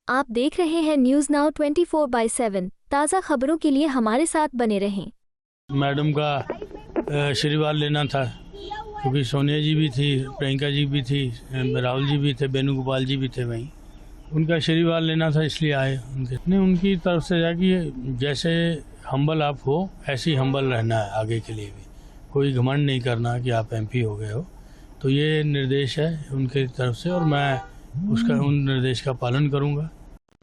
आप देख रहे हैं न्यूज़ नाउ 24/7 ताज़ा खबरों के लिए हमारे साथ बने रहें। मैडम का आशीर्वाद लेना था क्योंकि सोनिया जी भी थी, प्रियंका जी भी थी, राहुल जी भी थे, वेणुगोपाल जी भी थे वहीं। उनका आशीर्वाद लेना था इसलिए आए। उनकी तरफ से जाकि जैसे हम्बल आप हो ऐसे ही हम्बल रहना है आगे के लिए भी। कोई घमंड नहीं करना कि आप एमपी हो गए हो। तो ये निर्देश है उनके तरफ से और मैं उन निर्देश का पालन करूँगा।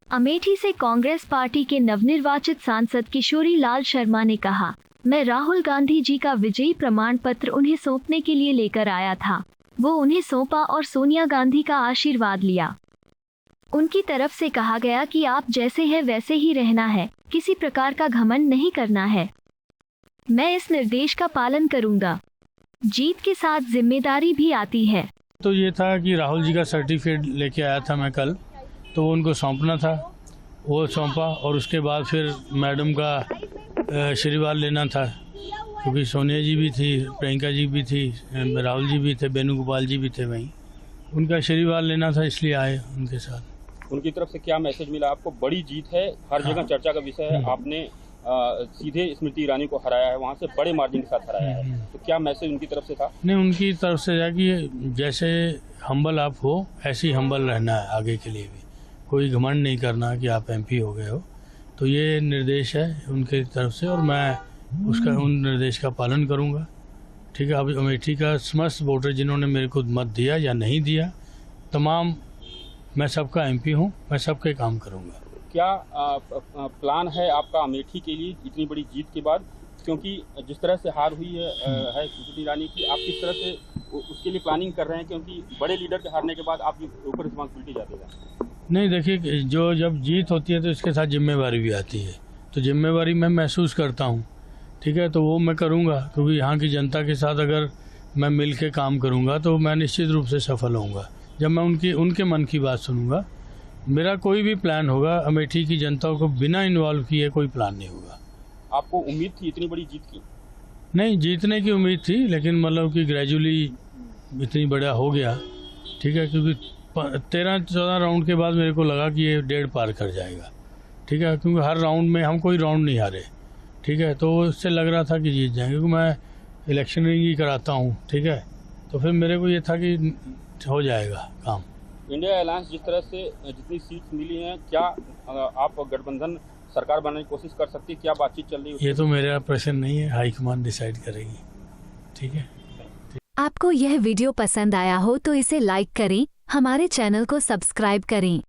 अमेठी से कांग्रेस पार्टी के नवनिर्वाचित सांसद किशोरी लाल शर्मा ने कहा, मैं राहुल गांधी जी का विजयी प्रमाण पत्र उन्हें सौंपने के लिए लेकर आया था। वो उन्हें सौंपा और सोनिया गांधी का आशीर्वाद लिया। उनकी तरफ से कहा गया कि आप जैसे हैं वैसे ही रहना है, किसी प्रकार का घमंड नहीं करना है। मैं इस निर्देश का पालन करूंगा। जीत के साथ जिम्मेदारी भी आती है। तो ये था कि राहुल जी का सर्टिफिकेट लेके आया था मैं कल, तो वो उनको सौंपना था, वो सौंपा और उसके बाद फिर मैडम का आशीर्वाद लेना था क्योंकि सोनिया जी भी थी, प्रियंका जी भी थी, राहुल जी भी थे, वेणुगोपाल जी भी थे वहीं। उनका आशीर्वाद लेना था इसलिए आए उनके साथ। उनकी तरफ से क्या मैसेज मिला आपको? बड़ी जीत है, हर जगह चर्चा का विषय है। आपने सीधे स्मृति ईरानी को हराया है, वहाँ से बड़े मार्जिन के साथ हराया है, तो क्या मैसेज उनकी तरफ से था? नहीं, उनकी तरफ से जाकि जैसे हम्बल आप हो ऐसे ही हम्बल रहना है आगे के लिए भी। कोई घमंड नहीं करना कि आप एमपी हो गए हो। तो ये निर्देश है उनके तरफ से और मैं उन निर्देश का पालन करूँगा। ठीक है। अभी अमेठी का समस्त वोटर जिन्होंने मेरे को मत दिया या नहीं दिया, तमाम मैं सबका एमपी हूँ, मैं सबके काम करूँगा। क्या प्लान है आपका अमेठी के लिए इतनी बड़ी जीत के बाद? क्योंकि जिस तरह से हार हुई है स्मृति ईरानी की, आप किस तरह से उसके लिए प्लानिंग कर रहे हैं? क्योंकि बड़े लीडर के हारने के बाद आपके ऊपर रिस्पॉन्सिबिलिटी जाती है। नहीं, देखिए, जब जीत होती है तो इसके साथ जिम्मेवारी भी आती है। तो जिम्मेवारी मैं महसूस करता हूँ, ठीक है, तो वो मैं करूँगा क्योंकि यहाँ की जनता के साथ अगर मैं मिल के काम करूँगा तो मैं निश्चित रूप से सफल होऊंगा। जब मैं उनके मन की बात सुनूंगा, मेरा कोई भी प्लान होगा अमेठी की जनता को बिना इन्वॉल्व किए कोई प्लान नहीं होगा। आपको उम्मीद थी इतनी बड़ी जीत की? नहीं, जीतने की उम्मीद थी, लेकिन मतलब कि ग्रेजुअली इतनी बड़ा हो गया, ठीक है, क्योंकि 13-14 राउंड के बाद मेरे को लगा कि ये 1.5 पार कर जाएगा, ठीक है, क्योंकि हर राउंड में हम कोई राउंड नहीं हारे, ठीक है, तो उससे लग रहा था कि जीत जाएंगे क्योंकि मैं इलेक्शनिंग ही कराता हूँ, ठीक है, तो फिर मेरे को ये था कि हो जाएगा काम। इंडिया अलायंस जिस तरह से जितनी सीट्स मिली हैं, क्या आप गठबंधन सरकार बनाने की कोशिश कर सकती है? क्या बातचीत चल रही है? ये तो मेरा प्रश्न नहीं है, हाईकमान डिसाइड करेगी, ठीक है। आपको यह वीडियो पसंद आया हो तो इसे लाइक करें, हमारे चैनल को सब्सक्राइब करें।